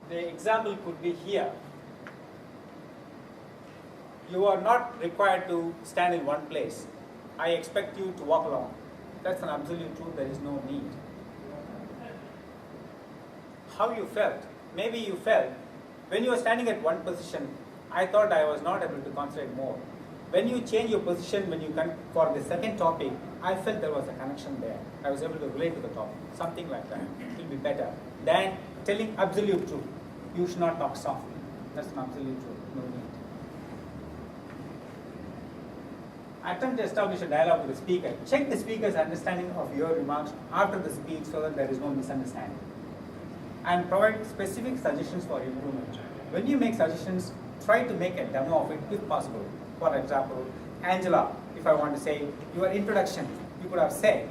The example could be here. You are not required to stand in one place. I expect you to walk along. That's an absolute truth, there is no need. How you felt? Maybe you felt, when you were standing at one position, I thought I was not able to concentrate more. When you change your position, when you come for the second topic, I felt there was a connection there. I was able to relate to the topic. Something like that. It will be better than telling absolute truth. You should not talk softly. That's an absolute truth. No need. Attempt to establish a dialogue with the speaker. Check the speaker's understanding of your remarks after the speech so that there is no misunderstanding. And provide specific suggestions for improvement. When you make suggestions, try to make a demo of it if possible. For example, Angela, if I want to say your introduction, you could have said,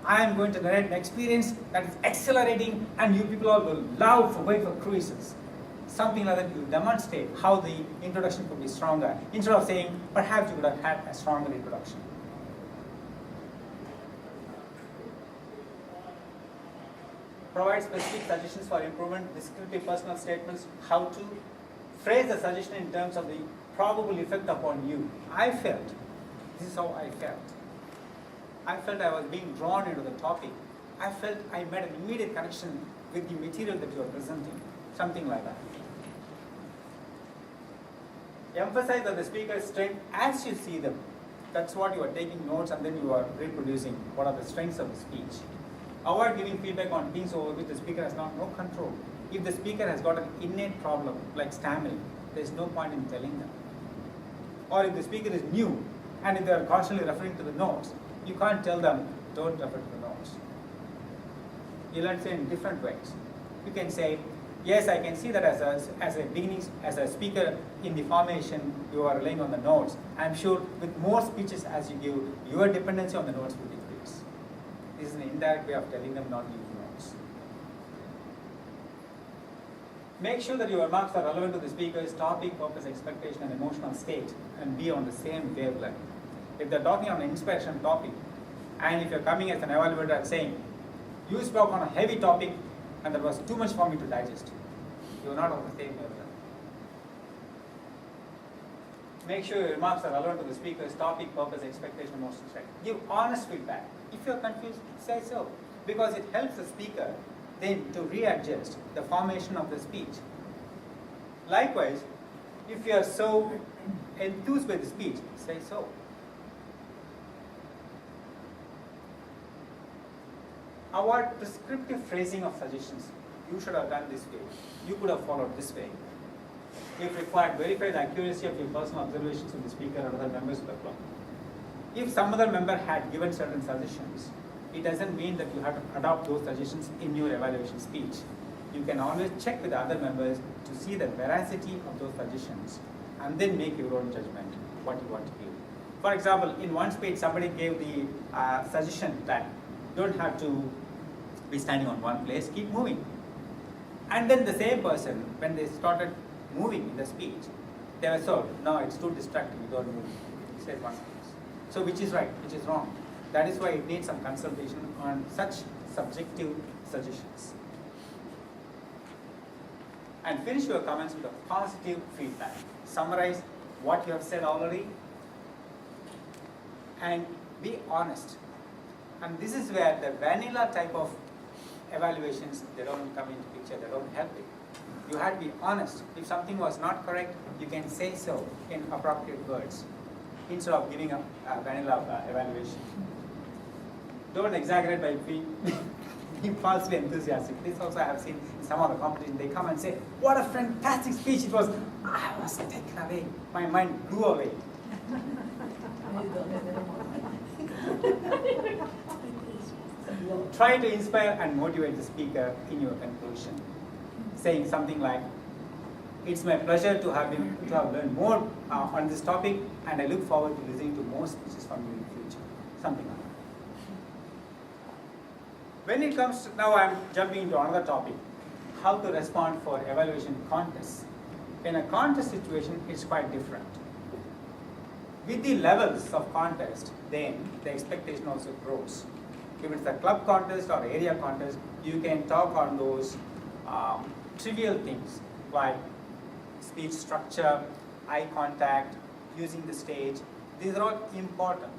I am going to narrate an experience that is accelerating and you people all will love for going for cruises. Something like that, you demonstrate how the introduction could be stronger. Instead of saying, perhaps you could have had a stronger introduction. Provide specific suggestions for improvement, descriptive personal statements, how to phrase the suggestion in terms of the probable effect upon you. I felt, this is how I felt. I felt I was being drawn into the topic. I felt I made an immediate connection with the material that you are presenting. Something like that. Emphasize on the speaker's strength as you see them. That's what you are taking notes and then you are reproducing. What are the strengths of the speech? Avoid giving feedback on things over which the speaker has no control. If the speaker has got an innate problem like stammering, there is no point in telling them. Or if the speaker is new and if they are constantly referring to the notes, you can't tell them, don't refer to the notes. You learn to say in different ways. You can say, yes, I can see that as a beginning, as a speaker in the formation, you are relying on the notes. I'm sure with more speeches as you give, your dependency on the notes will decrease. This is an indirect way of telling them not to use notes. Make sure that your remarks are relevant to the speaker's topic, purpose, expectation, and emotional state, and be on the same wavelength. If they're talking on an inspiration topic, and if you're coming as an evaluator and saying, you spoke on a heavy topic, and that was too much for me to digest, you're not on the same wavelength. Make sure your remarks are relevant to the speaker's topic, purpose, expectation, emotional state. Give honest feedback. If you're confused, say so, because it helps the speaker then to readjust the formation of the speech. Likewise, if you are so enthused by the speech, say so. Avoid prescriptive phrasing of suggestions. You should have done this way. You could have followed this way. If required, verify the accuracy of your personal observations of the speaker or other members of the club. If some other member had given certain suggestions, it doesn't mean that you have to adopt those suggestions in your evaluation speech. You can always check with the other members to see the veracity of those suggestions and then make your own judgment what you want to give. For example, in one speech, somebody gave the suggestion that you don't have to be standing on one place, keep moving. And then the same person, when they started moving in the speech, they were told, no, it's too distracting, you don't move. He said one place. So which is right, which is wrong? That is why it needs some consultation on such subjective suggestions. And finish your comments with a positive feedback. Summarize what you have said already and be honest. And this is where the vanilla type of evaluations, they don't come into picture, they don't help it. You have to be honest. If something was not correct, you can say so in appropriate words instead of giving a vanilla evaluation. Don't exaggerate by being falsely enthusiastic. This also I have seen in some of the competitions. They come and say, what a fantastic speech it was. I was taken away. My mind blew away. Try to inspire and motivate the speaker in your conclusion, saying something like, it's my pleasure to have learned more on this topic, and I look forward to listening to more speeches from you in the future. Something like that. When it comes to, now I'm jumping into another topic, how to respond for evaluation contests. In a contest situation, it's quite different. With the levels of contest, then the expectation also grows. If it's a club contest or area contest, you can talk on those trivial things like speech structure, eye contact, using the stage. These are all important.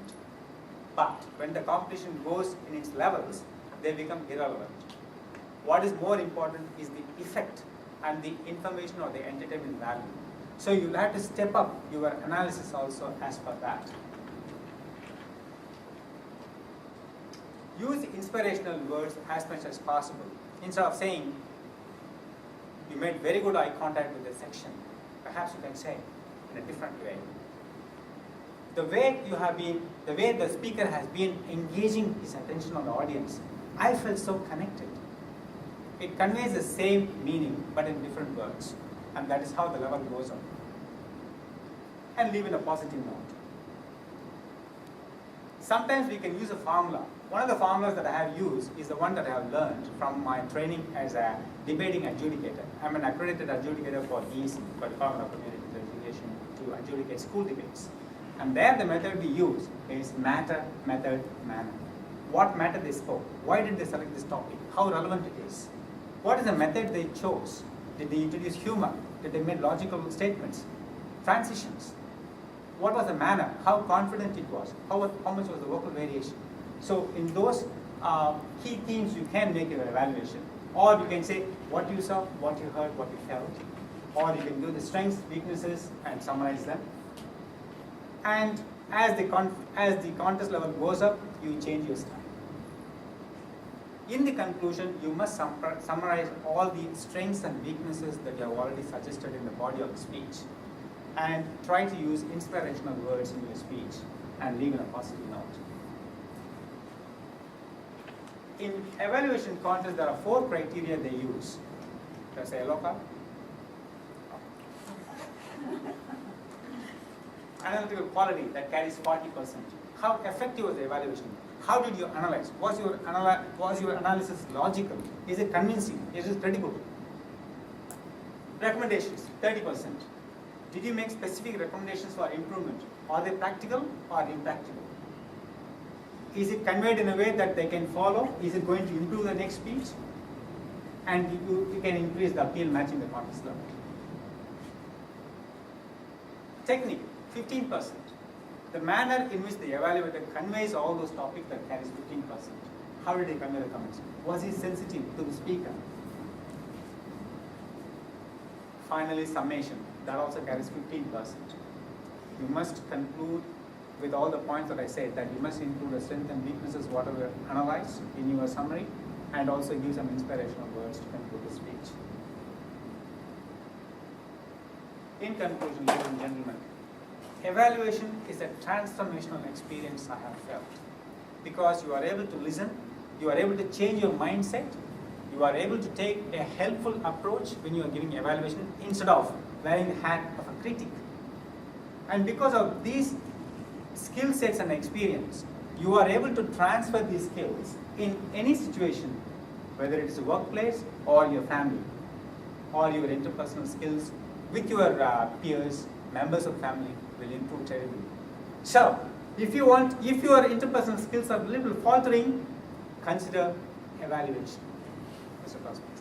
But when the competition goes in its levels, they become irrelevant. What is more important is the effect and the information or the entertainment value. So you'll have to step up your analysis also as per that. Use inspirational words as much as possible. Instead of saying, you made very good eye contact with the section, perhaps you can say in a different way. The way the speaker has been engaging his attention on the audience, I felt so connected. It conveys the same meaning but in different words, and that is how the level goes on. And leave in a positive note. Sometimes we can use a formula. One of the formulas that I have used is the one that I have learned from my training as a debating adjudicator. I'm an accredited adjudicator for DEC, for Department of Community Education, to adjudicate school debates. And there the method we use is matter, method, manner. What matter they spoke? Why did they select this topic? How relevant it is? What is the method they chose? Did they introduce humor? Did they make logical statements? Transitions? What was the manner? How confident it was? How much was the vocal variation? So in those key themes you can make your evaluation. Or you can say what you saw, what you heard, what you felt. Or you can do the strengths, weaknesses and summarize them. And as the contest level goes up, you change your style. In the conclusion, you must summarize all the strengths and weaknesses that you have already suggested in the body of the speech, and try to use inspirational words in your speech and leave in a positive note. In evaluation contests, there are 4 criteria they use. There's a yellow card. Analytical quality, that carries 40%. How effective was the evaluation? How did you analyze? Was your analysis logical? Is it convincing? Is it credible? Recommendations, 30%. Did you make specific recommendations for improvement? Are they practical or impractical? Is it conveyed in a way that they can follow? Is it going to improve the next speech? And you can increase the appeal matching the contest level. Technique, 15%. The manner in which the evaluator conveys all those topics, that carries 15%. How did he convey the comments? Was he sensitive to the speaker? Finally, summation. That also carries 15%. You must conclude with all the points that I said, that you must include the strengths and weaknesses, whatever analyzed in your summary, and also give some inspirational words to conclude the speech. In conclusion, ladies and gentlemen, evaluation is a transformational experience I have felt, because you are able to listen, you are able to change your mindset, you are able to take a helpful approach when you are giving evaluation instead of wearing the hat of a critic. And because of these skill sets and experience, you are able to transfer these skills in any situation, whether it is a workplace or your family, or your interpersonal skills with your peers, members of family will improve terribly. So, if your interpersonal skills are a little faltering, consider evaluation. Mr. President.